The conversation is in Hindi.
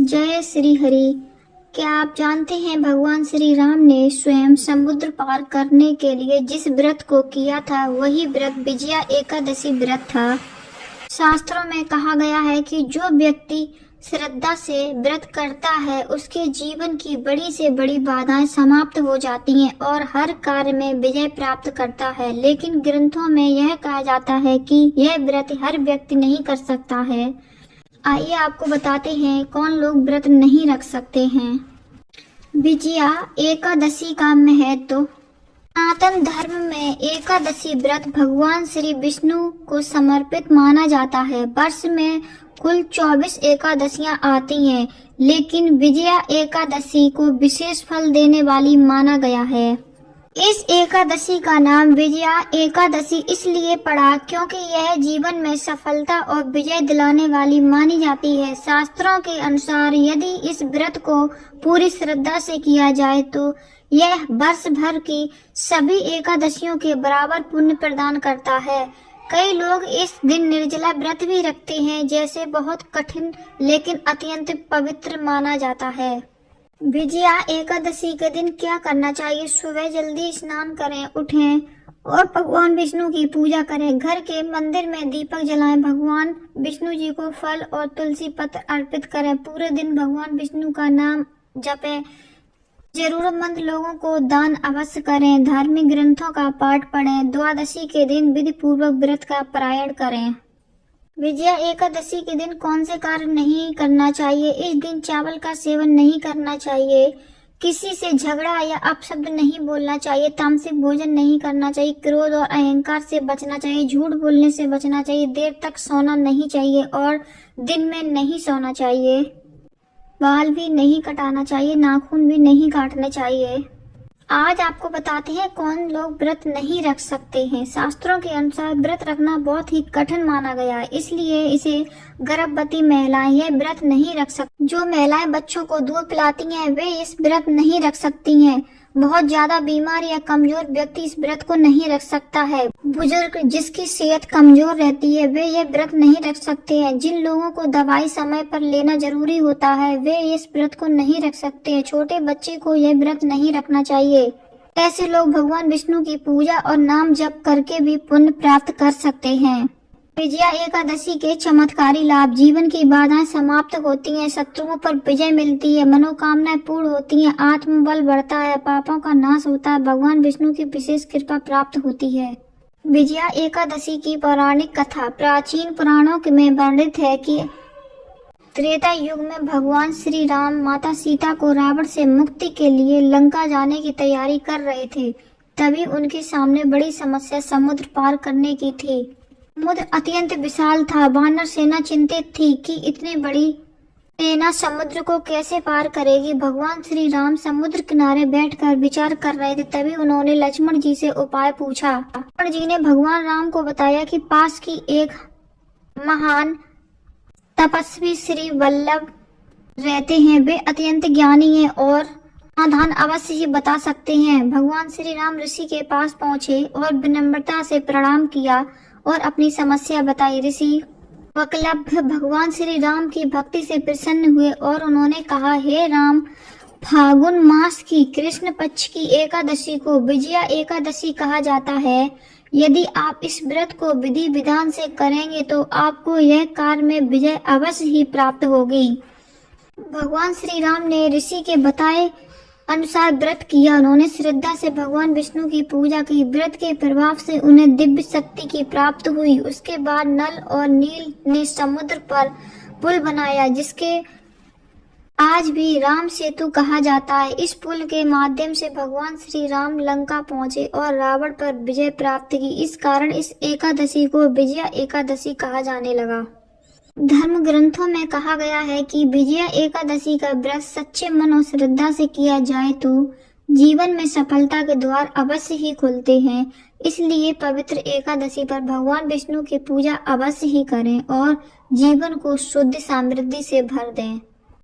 जय श्री हरि। क्या आप जानते हैं भगवान श्री राम ने स्वयं समुद्र पार करने के लिए जिस व्रत को किया था वही व्रत विजया एकादशी व्रत था। शास्त्रों में कहा गया है कि जो व्यक्ति श्रद्धा से व्रत करता है उसके जीवन की बड़ी से बड़ी बाधाएं समाप्त हो जाती हैं और हर कार्य में विजय प्राप्त करता है। लेकिन ग्रंथों में यह कहा जाता है कि यह व्रत हर व्यक्ति नहीं कर सकता है। आइए आपको बताते हैं कौन लोग व्रत नहीं रख सकते हैं। विजया एकादशी का महत्व। सनातन धर्म में एकादशी व्रत भगवान श्री विष्णु को समर्पित माना जाता है। वर्ष में कुल 24 एकादशियां आती हैं, लेकिन विजया एकादशी को विशेष फल देने वाली माना गया है। इस एकादशी का नाम विजया एकादशी इसलिए पड़ा क्योंकि यह जीवन में सफलता और विजय दिलाने वाली मानी जाती है। शास्त्रों के अनुसार यदि इस व्रत को पूरी श्रद्धा से किया जाए तो यह वर्ष भर की सभी एकादशियों के बराबर पुण्य प्रदान करता है। कई लोग इस दिन निर्जला व्रत भी रखते हैं, जैसे बहुत कठिन लेकिन अत्यंत पवित्र माना जाता है। विजया एकादशी के दिन क्या करना चाहिए? सुबह जल्दी स्नान करें, उठें और भगवान विष्णु की पूजा करें। घर के मंदिर में दीपक जलाएं, भगवान विष्णु जी को फल और तुलसी पत्र अर्पित करें। पूरे दिन भगवान विष्णु का नाम जपें। जरूरतमंद लोगों को दान अवश्य करें। धार्मिक ग्रंथों का पाठ पढ़ें। द्वादशी के दिन विधि पूर्वक व्रत का पारायण करें। विजया एकादशी के दिन कौन से कार्य नहीं करना चाहिए? इस दिन चावल का सेवन नहीं करना चाहिए, किसी से झगड़ा या अपशब्द नहीं बोलना चाहिए, तामसिक भोजन नहीं करना चाहिए, क्रोध और अहंकार से बचना चाहिए, झूठ बोलने से बचना चाहिए, देर तक सोना नहीं चाहिए और दिन में नहीं सोना चाहिए। बाल भी नहीं कटाना चाहिए, नाखून भी नहीं काटने चाहिए। आज आपको बताते हैं कौन लोग व्रत नहीं रख सकते हैं। शास्त्रों के अनुसार व्रत रखना बहुत ही कठिन माना गया है, इसलिए इसे गर्भवती महिलाएं यह व्रत नहीं रख सकती। जो महिलाएं बच्चों को दूध पिलाती हैं वे इस व्रत नहीं रख सकती हैं। बहुत ज्यादा बीमार या कमजोर व्यक्ति इस व्रत को नहीं रख सकता है। बुजुर्ग जिसकी सेहत कमजोर रहती है वे यह व्रत नहीं रख सकते हैं। जिन लोगों को दवाई समय पर लेना जरूरी होता है वे इस व्रत को नहीं रख सकते हैं। छोटे बच्चे को यह व्रत नहीं रखना चाहिए। ऐसे लोग भगवान विष्णु की पूजा और नाम जप करके भी पुण्य प्राप्त कर सकते हैं। विजया एकादशी के चमत्कारी लाभ। जीवन की बाधाएं समाप्त होती हैं, शत्रुओं पर विजय मिलती है, मनोकामनाएं पूर्ण होती हैं, आत्मबल बढ़ता है, पापों का नाश होता है, भगवान विष्णु की विशेष कृपा प्राप्त होती है। विजया एकादशी की पौराणिक कथा। प्राचीन पुराणों में वर्णित है कि त्रेता युग में भगवान श्री राम माता सीता को रावण से मुक्ति के लिए लंका जाने की तैयारी कर रहे थे। तभी उनके सामने बड़ी समस्या समुद्र पार करने की थी। समुद्र अत्यंत विशाल था। वानर सेना चिंतित थी कि इतनी बड़ी सेना समुद्र को कैसे पार करेगी। भगवान श्री राम समुद्र किनारे बैठकर विचार कर रहे थे। तभी उन्होंने लक्ष्मण जी से उपाय पूछा। लक्ष्मण जी ने भगवान राम को बताया कि पास की एक महान तपस्वी श्री वल्लभ रहते हैं। वे अत्यंत ज्ञानी हैं और समाधान अवश्य ही बता सकते हैं। भगवान श्री राम ऋषि के पास पहुँचे और विनम्रता से प्रणाम किया और अपनी समस्या बताई। ऋषि वल्लभ भगवान श्री राम की भक्ति से प्रसन्न हुए और उन्होंने कहा, हे राम, फागुन मास की कृष्ण पक्ष की एकादशी को विजया एकादशी कहा जाता है। यदि आप इस व्रत को विधि विधान से करेंगे तो आपको यह कार्य में विजय अवश्य ही प्राप्त होगी। भगवान श्री राम ने ऋषि के बताए अनुसार व्रत किया। उन्होंने श्रद्धा से भगवान विष्णु की पूजा की। व्रत के प्रभाव से उन्हें दिव्य शक्ति की प्राप्ति हुई। उसके बाद नल और नील ने समुद्र पर पुल बनाया, जिसके आज भी राम सेतु कहा जाता है। इस पुल के माध्यम से भगवान श्री राम लंका पहुंचे और रावण पर विजय प्राप्त की। इस कारण इस एकादशी को विजया एकादशी कहा जाने लगा। धर्म ग्रंथों में कहा गया है कि विजया एकादशी का व्रत सच्चे मन और श्रद्धा से किया जाए तो जीवन में सफलता के द्वार अवश्य ही खुलते हैं। इसलिए पवित्र एकादशी पर भगवान विष्णु की पूजा अवश्य ही करें और जीवन को शुद्ध समृद्धि से भर दें।